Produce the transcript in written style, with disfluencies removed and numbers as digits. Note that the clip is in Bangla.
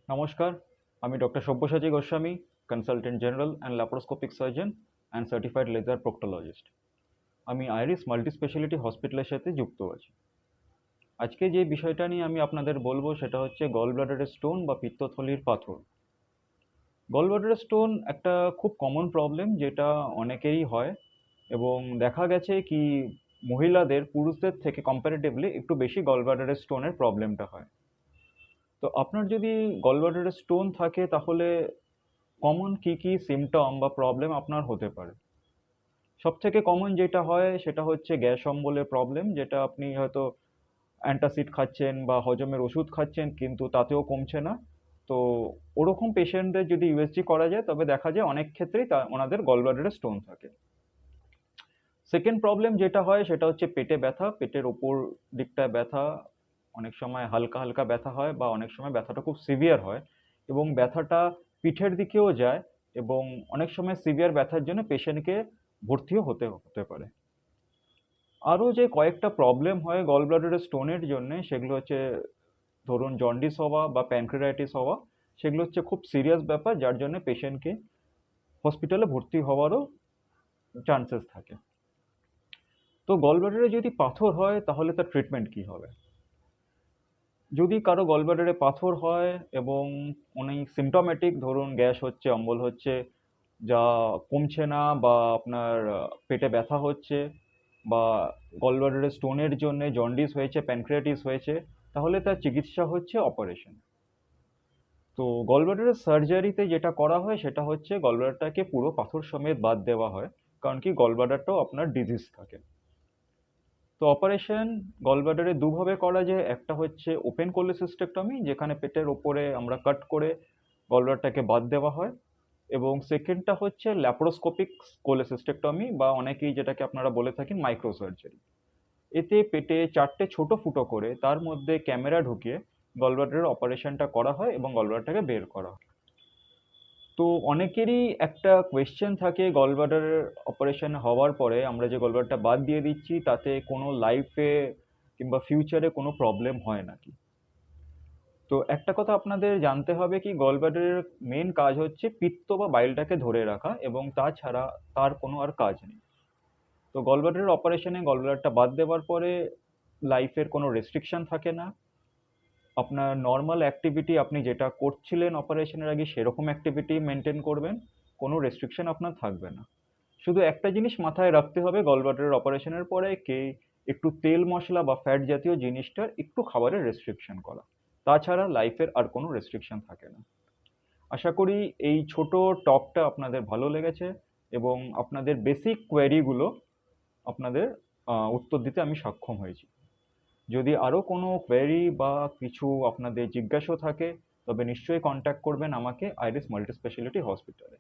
নমস্কার, আমি doctor Sabyasachi Goswami, consultant general and laparoscopic surgeon and certified laser proctologist. আমি আইরিস মাল্টি স্পেশালিটি হসপিটালের সাথে যুক্ত আছি। আজকে যে বিষয়টা নিয়ে আমি আপনাদের বলবো সেটা হচ্ছে গল ব্লাডারের স্টোন বা পিত্তথলির পাথর। গল ব্লাডারের স্টোন একটা খুব কমন প্রবলেম যেটা অনেকেরই হয় এবং দেখা গেছে কি মহিলাদের পুরুষদের থেকে কম্প্যারেটিভলি একটু বেশি গল ব্লাডারের স্টোনের প্রবলেমটা হয়। তো আপনার যদি গল ব্লাডারের স্টোন থাকে তাহলে কমন কি কি সিমটম বা প্রবলেম আপনার হতে পারে? সবথেকে কমন যেটা হয় সেটা হচ্ছে গ্যাস অম্বলের প্রবলেম, যেটা আপনি হয়তো অ্যান্টাসিড খাচ্ছেন বা হজমের ওষুধ খাচ্ছেন কিন্তু তাতেও কমছে না। তো ওরকম পেশেন্টদের যদি ইউএসজি করা যায় তবে দেখা যায় অনেক ক্ষেত্রেই ওনাদের গলব্লাডারে স্টোন থাকে। সেকেন্ড প্রবলেম যেটা হয় সেটা হচ্ছে পেটে ব্যথা, পেটের ওপর দিকটায় ব্যথা, অনেক সময় হালকা হালকা ব্যথা হয় বা অনেক সময় ব্যথাটা খুব সিভিয়ার হয় এবং ব্যথাটা পিঠের দিকেও যায় এবং অনেক সময় সিভিয়ার ব্যথার জন্য পেশেন্টকে ভর্তিও হতে হতে পারে। আরও যে কয়েকটা প্রবলেম হয় গল ব্লাডারের স্টোনের জন্য সেগুলো হচ্ছে ধরুন জন্ডিস হওয়া বা প্যানক্রিয়াটাইটিস হওয়া। সেগুলো হচ্ছে খুব সিরিয়াস ব্যাপার যার জন্য পেশেন্টকে হসপিটালে ভর্তি হওয়ারও চান্সেস থাকে। তো গল ব্লাডারে যদি পাথর হয় তাহলে তার ট্রিটমেন্ট কি হবে? যদি কারো গলব্লাডারে পাথর হয় এবং অনেক সিমটমেটিক, ধরুন গ্যাস হচ্ছে, অম্বল হচ্ছে, যা কমছে না, বা আপনার পেটে ব্যথা হচ্ছে, বা গলব্লাডারে স্টোনের জন্য জন্ডিস হয়েছে, প্যানক্রিয়াটিস হয়েছে, তাহলে তার চিকিৎসা হচ্ছে অপারেশন। তো গলব্লাডারের সার্জারিতে যেটা করা হয় সেটা হচ্ছে গলব্লাডারটাকে পুরো পাথর সমেত বাদ দেওয়া হয়, কারণ কি গলব্লাডারটাও আপনার ডিজিজ থাকে। তো অপারেশন গলব্লাডারে দুভাবে করা যায়। একটা হচ্ছে ওপেন কোলেসিস্টেক্টমি, যেখানে পেটের ওপরে আমরা কাট করে গলব্লাডারটাকে বাদ দেওয়া হয়, এবং সেকেন্ডটা হচ্ছে ল্যাপারোস্কোপিক কোলেসিস্টেক্টমি, বা অনেকেই যেটাকে আপনারা বলে থাকেন মাইক্রো সার্জারি। এতে পেটে 4টে ছোট ফুটো করে তার মধ্যে ক্যামেরা ঢুকিয়ে গলব্লাডারের অপারেশনটা করা হয় এবং গলব্লাডারটাকে বের করা হয়। তো অনেকেরই একটা কোয়েশ্চেন থাকে গলব্লাডার অপারেশন হওয়ার পরে আমরা যে গলব্লাডারটা বাদ দিয়ে দিচ্ছি তাতে কোনো লাইফে কিংবা ফিউচারে কোনো প্রবলেম হয় নাকি। তো একটা কথা আপনাদের জানতে হবে কি গলব্লাডারের মেন কাজ হচ্ছে পিত্ত বা বাইলটাকে ধরে রাখা, এবং তাছাড়া তার কোনো আর কাজ নেই। তো গলব্লাডারের অপারেশনে গলব্লাডারটা বাদ দেওয়ার পরে লাইফের কোনো রেস্ট্রিকশন থাকে না। আপনার নর্মাল অ্যাক্টিভিটি আপনি যেটা করছিলেন অপারেশনের আগে সেরকম অ্যাক্টিভিটি মেনটেন করবেন, কোনো রেস্ট্রিকশন আপনার থাকবে না। শুধু একটা জিনিস মাথায় রাখতে হবে গলব্লাডারের অপারেশনের পরে কি একটু তেল মশলা বা ফ্যাট জাতীয় জিনিসটার একটু খাবারের রেস্ট্রিকশন করা। তাছাড়া লাইফের আর কোনো রেস্ট্রিকশন থাকে না। আশা করি এই ছোট টকটা আপনাদের ভালো লেগেছে এবং আপনাদের বেসিক কোয়েরিগুলো আপনাদের উত্তর দিতে আমি সক্ষম হয়েছি। যদি আরও কোনো কোয়েরি বা কিছু আপনাদের জিজ্ঞাসা থাকে তবে নিশ্চয়ই কন্ট্যাক্ট করবেন আমাকে আইরিস মাল্টি স্পেশালিটি হসপিটালে।